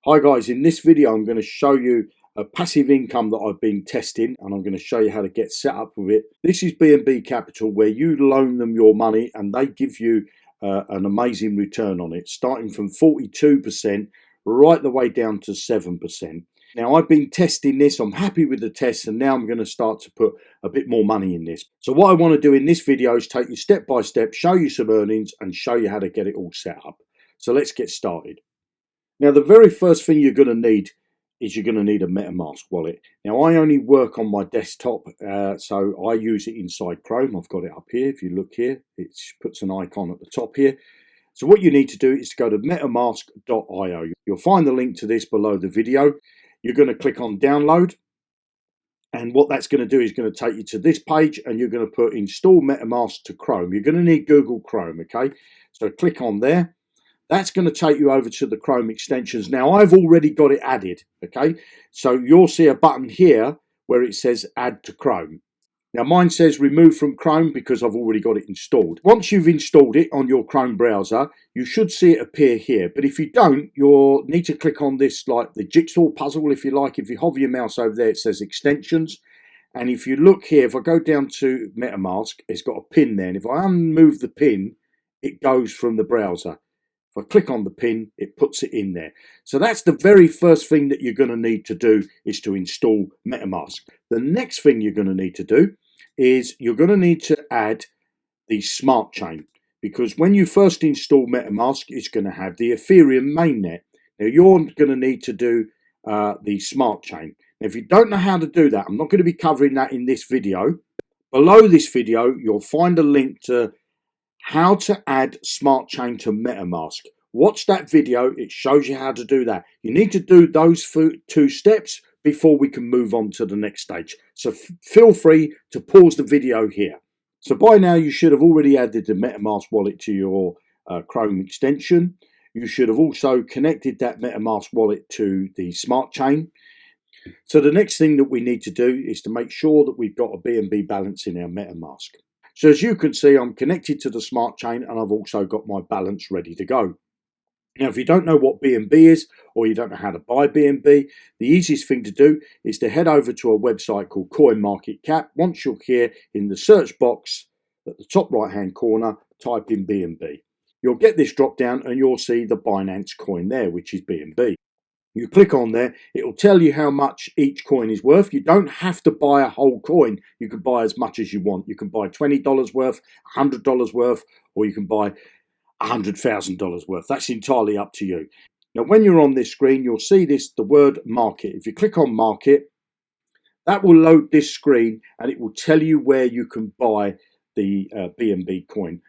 Hi guys, in this video I'm going to show you a passive income that I've been testing, and I'm going to show you how to get set up with it. This is BNBCapital, where you loan them your money and they give you an amazing return on it, starting from 42% right the way down to 7%. Now I've been testing this, I'm happy with the test, and now I'm going to start to put a bit more money in this. So what I want to do in this video is take you step by step, show you some earnings and show you how to get it all set up. So let's get started. Now, the very first thing you're going to need is you're going to need a MetaMask wallet. Now, I only work on my desktop, so I use it inside Chrome. I've got it up here. If you look here, it puts an icon at the top here. So what you need to do is to go to metamask.io. You'll find the link to this below the video. You're going to click on download. And what that's going to do is going to take you to this page, and you're going to put install MetaMask to Chrome. You're going to need Google Chrome, okay? So click on there. That's going to take you over to the Chrome extensions. Now, I've already got it added, okay? So you'll see a button here where it says add to Chrome. Now, mine says remove from Chrome because I've already got it installed. Once you've installed it on your Chrome browser, you should see it appear here. But if you don't, you'll need to click on this, like the jigsaw puzzle, if you like. If you hover your mouse over there, it says extensions. And if you look here, if I go down to MetaMask, it's got a pin there. And if I unmove the pin, it goes from the browser. If I click on the pin, it puts it in there. So that's the very first thing that you're going to need to do, is to install MetaMask. The next thing you're going to need to do is you're going to need to add the smart chain, because when you first install MetaMask, it's going to have the Ethereum mainnet. Now you're going to need to do the smart chain. Now, if you don't know how to do that, I'm not going to be covering that in this video. Below this video, you'll find a link to how to add smart chain to MetaMask. Watch that video, it shows you how to do that. You need to do those two steps before we can move on to the next stage. So feel free to pause the video here. So by now you should have already added the MetaMask wallet to your Chrome extension. You should have also connected that MetaMask wallet to the smart chain. So the next thing that we need to do is to make sure that we've got a BNB balance in our MetaMask. So as you can see, I'm connected to the smart chain, and I've also got my balance ready to go. Now, if you don't know what BNB is, or you don't know how to buy BNB, the easiest thing to do is to head over to a website called CoinMarketCap. Once you're here, in the search box at the top right hand corner, type in BNB. You'll get this drop down and you'll see the Binance coin there, which is BNB. You click on there, it will tell you how much each coin is worth. You don't have to buy a whole coin. You can buy as much as you want. You can buy $20 worth, $100 worth, or you can buy $100,000 worth. That's entirely up to you. Now, when you're on this screen, you'll see the word market. If you click on market, that will load this screen and it will tell you where you can buy the BNB coin.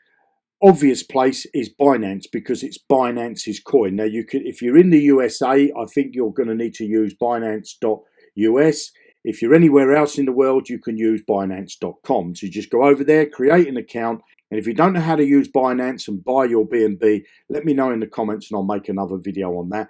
Obvious place is Binance, because it's Binance's coin. Now, you could, if you're in the USA, I think you're going to need to use Binance.us. If you're anywhere else in the world, you can use Binance.com. So you just go over there, create an account, and if you don't know how to use Binance and buy your BNB, let me know in the comments and I'll make another video on that.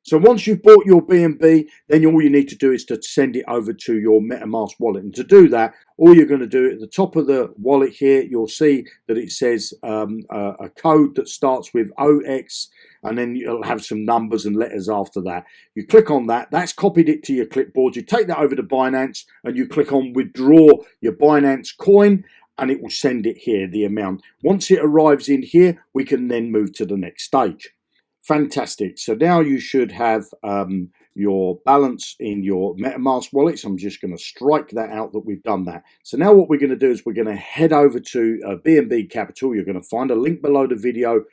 So once you've bought your BNB, then all you need to do is to send it over to your MetaMask wallet. And to do that, all you're going to do at the top of the wallet here, you'll see that it says a code that starts with OX, and then you'll have some numbers and letters after that. You click on that, that's copied it to your clipboard. You take that over to Binance and you click on withdraw your Binance coin, and it will send it here, the amount. Once it arrives in here, we can then move to the next stage. Fantastic. So now you should have your balance in your MetaMask wallet. So I'm just going to strike that out that we've done that. So now what we're going to do is we're going to head over to BNBCapital. You're going to find a link below the video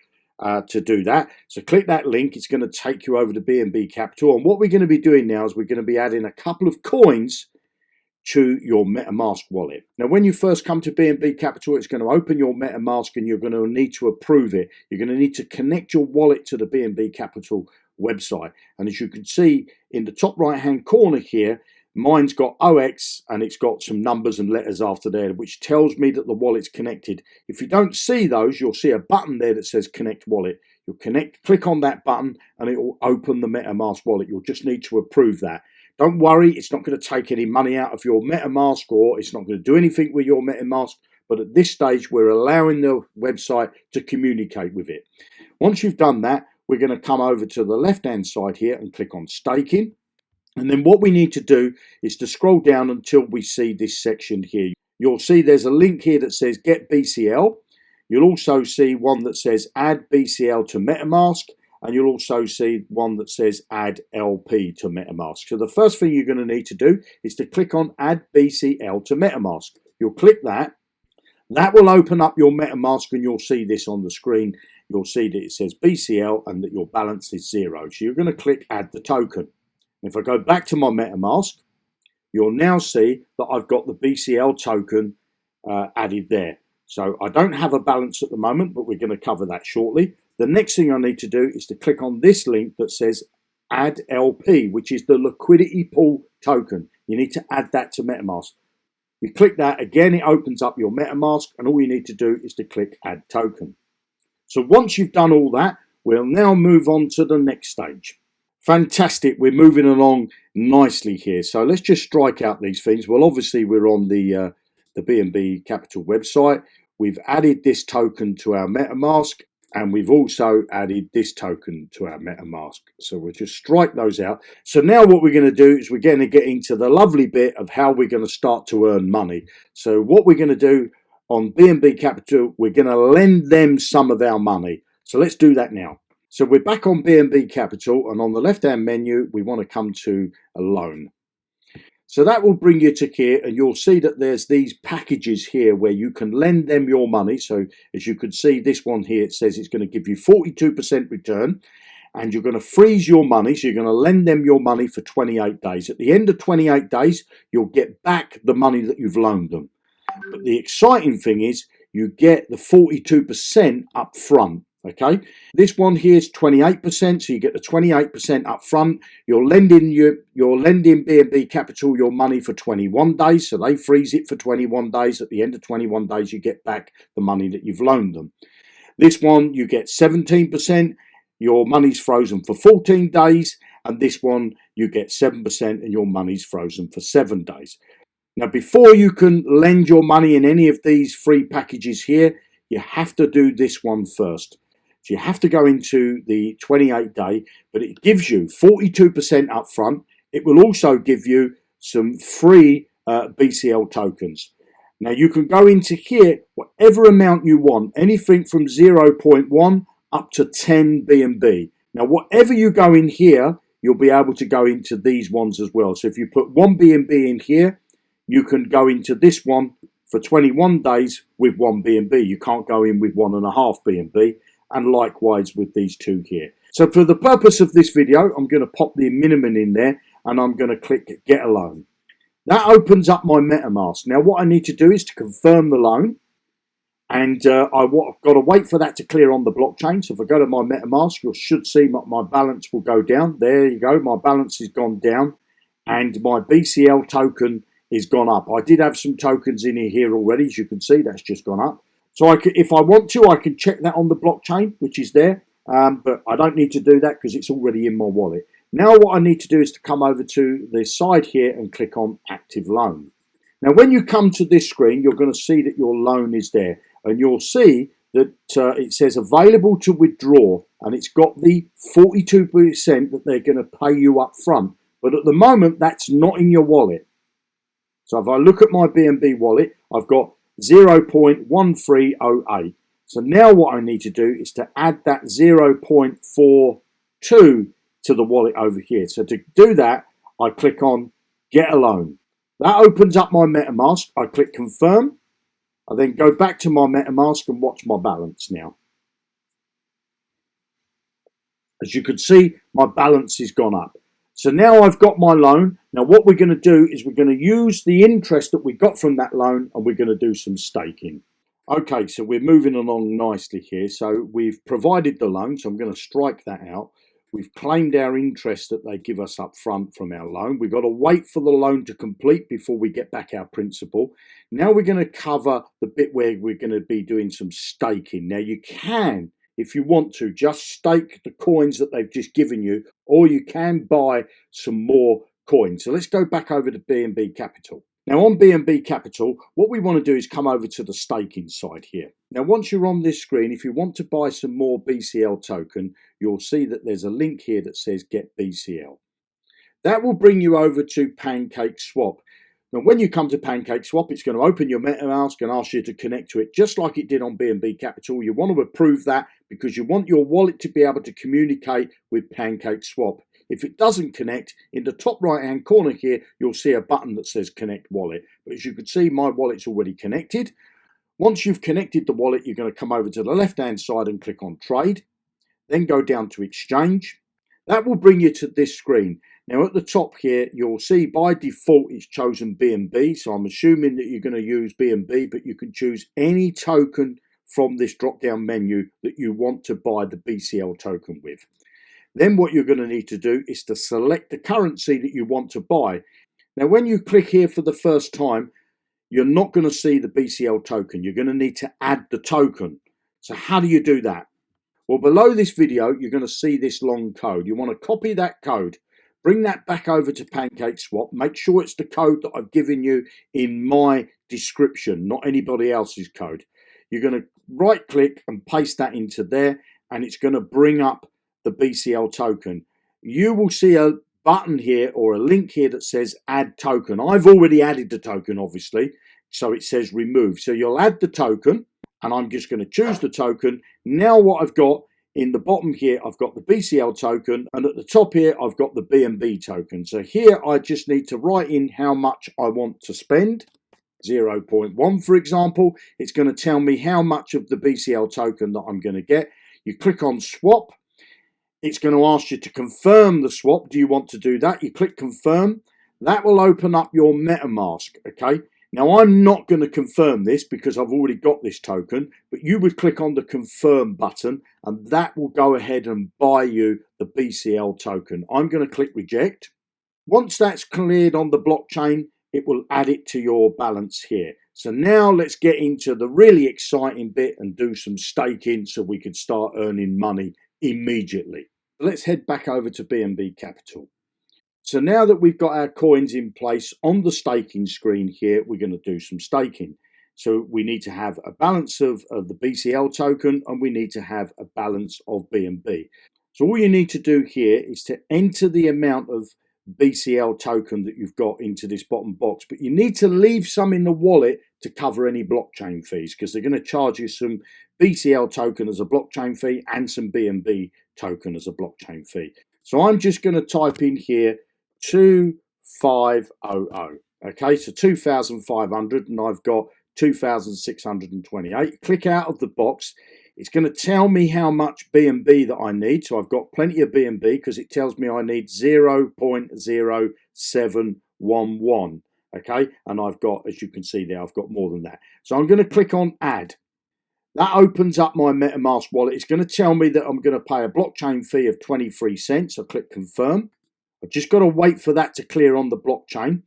to do that. So click that link. It's going to take you over to BNBCapital. And what we're going to be doing now is we're going to be adding a couple of coins to your MetaMask wallet. Now, when you first come to BNBCapital, it's going to open your MetaMask and you're going to need to approve it. You're going to need to connect your wallet to the BNBCapital website. And as you can see in the top right hand corner here, mine's got OX and it's got some numbers and letters after there, which tells me that the wallet's connected. If you don't see those, you'll see a button there that says connect wallet. You'll click on that button and it will open the MetaMask wallet. You'll just need to approve that. Don't worry, it's not going to take any money out of your MetaMask, or it's not going to do anything with your MetaMask. But at this stage, we're allowing the website to communicate with it. Once you've done that, we're going to come over to the left hand side here and click on staking. And then what we need to do is to scroll down until we see this section here. You'll see there's a link here that says get BCL. You'll also see one that says add BCL to metamask, and you'll also see one that says add LP to metamask. So the first thing you're going to need to do is to click on add BCL to metamask. You'll click that. That will open up your metamask, and you'll see this on the screen. You'll see that it says BCL and that your balance is 0. So you're going to click add the token. If I go back to my metamask, you'll now see that I've got the BCL token added there. So I don't have a balance at the moment, but we're going to cover that shortly. The next thing I need to do is to click on this link that says add LP, which is the liquidity pool token. You need to add that to metamask. You click that, again it opens up your metamask, and all you need to do is to click add token. So once you've done all that, we'll now move on to the next stage. Fantastic, we're moving along nicely here. So let's just strike out these things. Well, obviously we're on the BNBCapital website. We've added this token to our metamask, and we've also added this token to our metamask. So we'll just strike those out. So now what we're going to do is we're going to get into the lovely bit of how we're going to start to earn money. So what we're going to do on BNBCapital, we're going to lend them some of our money. So let's do that now. So we're back on BNBCapital, and on the left hand menu we want to come to a loan. So that will bring you to here, and you'll see that there's these packages here where you can lend them your money. So as you can see, this one here, it says it's going to give you 42% return, and you're going to freeze your money. So you're going to lend them your money for 28 days. At the end of 28 days, you'll get back the money that you've loaned them. But the exciting thing is you get the 42% up front. Okay, this one here is 28%, so you get the 28% up front. You're lending BNBCapital your money for 21 days, so they freeze it for 21 days. At the end of 21 days, you get back the money that you've loaned them. This one, you get 17%. Your money's frozen for 14 days, and this one, you get 7%, and your money's frozen for 7 days. Now, before you can lend your money in any of these free packages here, you have to do this one first. So you have to go into the 28 day, but it gives you 42% up front. It will also give you some free BCL tokens. Now you can go into here, whatever amount you want, anything from 0.1 up to 10 BNB. Now whatever you go in here, you'll be able to go into these ones as well. So if you put 1 BNB in here, you can go into this one for 21 days with 1 BNB. You can't go in with 1.5 BNB. And likewise with these two here. So for the purpose of this video, I'm going to pop the minimum in there, and I'm going to click get a loan. That opens up my metamask. Now what I need to do is to confirm the loan, and I've got to wait for that to clear on the blockchain. So if I go to my metamask, you should see my balance will go down. There you go, my balance has gone down, and my BCL token is gone up. I did have some tokens in here already, as you can see. That's just gone up. So if I want to, I can check that on the blockchain, which is there, but I don't need to do that because it's already in my wallet. Now what I need to do is to come over to the side here and click on Active Loan. Now when you come to this screen, you're going to see that your loan is there, and you'll see that it says available to withdraw, and it's got the 42% that they're going to pay you up front. But at the moment, that's not in your wallet. So if I look at my BNB wallet, I've got 0.1308. So now what I need to do is to add that 0.42 to the wallet over here. So to do that, I click on get a loan. That opens up my metamask. I click confirm. I then go back to my metamask and watch my balance now. As you can see, my balance has gone up. So now I've got my loan. Now what we're going to do is we're going to use the interest that we got from that loan, and we're going to do some staking. Okay, so we're moving along nicely here. So we've provided the loan, so I'm going to strike that out. We've claimed our interest that they give us up front from our loan. We've got to wait for the loan to complete before we get back our principal. Now we're going to cover the bit where we're going to be doing some staking. Now you can, if you want to, just stake the coins that they've just given you, or you can buy some more coins. So let's go back over to BNBCapital. Now on BNB Capital, what we want to do is come over to the staking side here. Now once you're on this screen, if you want to buy some more BCL token, you'll see that there's a link here that says Get BCL. That will bring you over to Pancakeswap. Now when you come to Pancakeswap, it's going to open your metamask and ask you to connect to it just like it did on BNB Capital. You want to approve that because you want your wallet to be able to communicate with Pancakeswap. If it doesn't connect, in the top right hand corner here, you'll see a button that says Connect Wallet. But as you can see, my wallet's already connected. Once you've connected the wallet, you're going to come over to the left hand side and click on Trade. Then go down to Exchange. That will bring you to this screen. Now at the top here, you'll see by default it's chosen BNB. So I'm assuming that you're going to use BNB, but you can choose any token from this drop down menu that you want to buy the BCL token with. Then what you're going to need to do is to select the currency that you want to buy. Now when you click here for the first time, you're not going to see the BCL token. You're going to need to add the token. So how do you do that? Well, below this video, you're going to see this long code. You want to copy that code, bring that back over to Pancakeswap. Make sure it's the code that I've given you in my description, not anybody else's code. You're going to right click and paste that into there, and it's going to bring up the BCL token. You will see a button here or a link here that says add token. I've already added the token, obviously, so it says remove. So you'll add the token, and I'm just going to choose the token. Now what I've got in the bottom here, I've got the BCL token, and at the top here, I've got the BNB token. So here I just need to write in how much I want to spend. 0.1 for example. It's going to tell me how much of the BCL token that I'm going to get. You click on swap. It's going to ask you to confirm the swap. Do you want to do that? You click confirm. That will open up your metamask. Okay. Now I'm not going to confirm this because I've already got this token, but you would click on the confirm button and that will go ahead and buy you the BCL token. I'm going to click reject. Once that's cleared on the blockchain, it will add it to your balance here. So now let's get into the really exciting bit and do some staking so we can start earning money immediately. Let's head back over to BNB Capital. So now that we've got our coins in place on the staking screen here, we're going to do some staking. So we need to have a balance of the BCL token and we need to have a balance of BNB. So all you need to do here is to enter the amount of BCL token that you've got into this bottom box, but you need to leave some in the wallet to cover any blockchain fees because they're going to charge you some BCL token as a blockchain fee and some BNB token as a blockchain fee. So I'm just going to type in here 2500. Okay, so 2,500 and I've got 2,628. Click out of the box. It's going to tell me how much BNB that I need. So I've got plenty of BNB because it tells me I need 0.0711. Okay, and I've got, as you can see there, I've got more than that. So I'm going to click on add. That opens up my MetaMask wallet. It's going to tell me that I'm going to pay a blockchain fee of 23 cents. I click confirm. I've just got to wait for that to clear on the blockchain.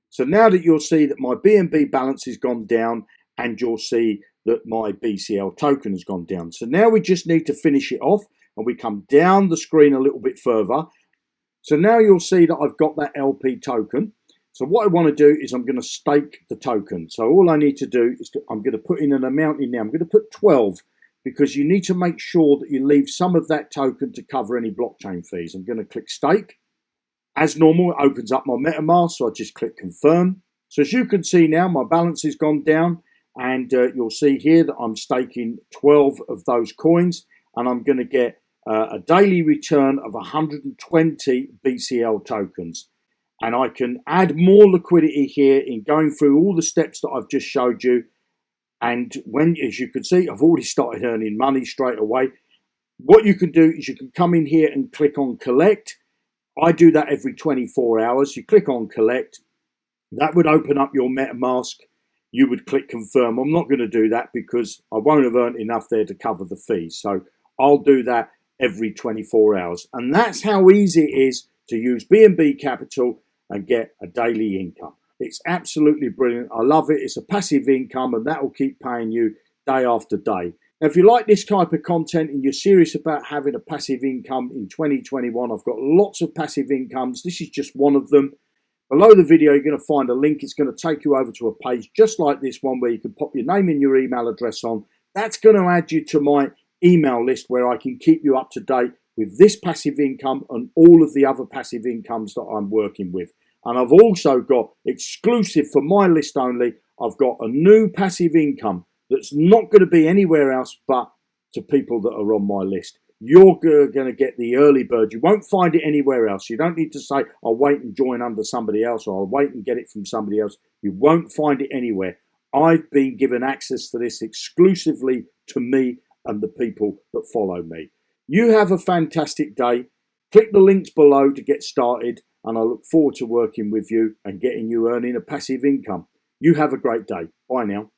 So now that you'll see that my BNB balance has gone down and you'll see that my BCL token has gone down. So now we just need to finish it off and we come down the screen a little bit further. So now you'll see that I've got that LP token. So what I want to do is I'm going to stake the token. So all I need to do is I'm going to put in an amount in there. I'm going to put 12 because you need to make sure that you leave some of that token to cover any blockchain fees. I'm going to click stake. As normal, it opens up my MetaMask, so I just click confirm. So as you can see now, my balance has gone down and you'll see here that I'm staking 12 of those coins and I'm going to get a daily return of 120 BCL tokens. And I can add more liquidity here in going through all the steps that I've just showed you. And when, as you can see, I've already started earning money straight away. What you can do is you can come in here and click on collect. I do that every 24 hours. You click on collect. That would open up your MetaMask. You would click confirm. I'm not going to do that because I won't have earned enough there to cover the fees. So I'll do that every 24 hours. And that's how easy it is to use BNB Capital and get a daily income. It's absolutely brilliant. I love it. It's a passive income and that will keep paying you day after day. Now, if you like this type of content and you're serious about having a passive income in 2021, I've got lots of passive incomes. This is just one of them. Below the video, you're going to find a link. It's going to take you over to a page just like this one where you can pop your name and your email address on. That's going to add you to my email list where I can keep you up to date with this passive income and all of the other passive incomes that I'm working with. And I've also got exclusive for my list only, I've got a new passive income that's not going to be anywhere else but to people that are on my list. You're going to get the early bird. You won't find it anywhere else. You don't need to say, I'll wait and join under somebody else, or I'll wait and get it from somebody else. You won't find it anywhere. I've been given access to this exclusively to me and the people that follow me. You have a fantastic day. Click the links below to get started, and I look forward to working with you and getting you earning a passive income. You have a great day. Bye now.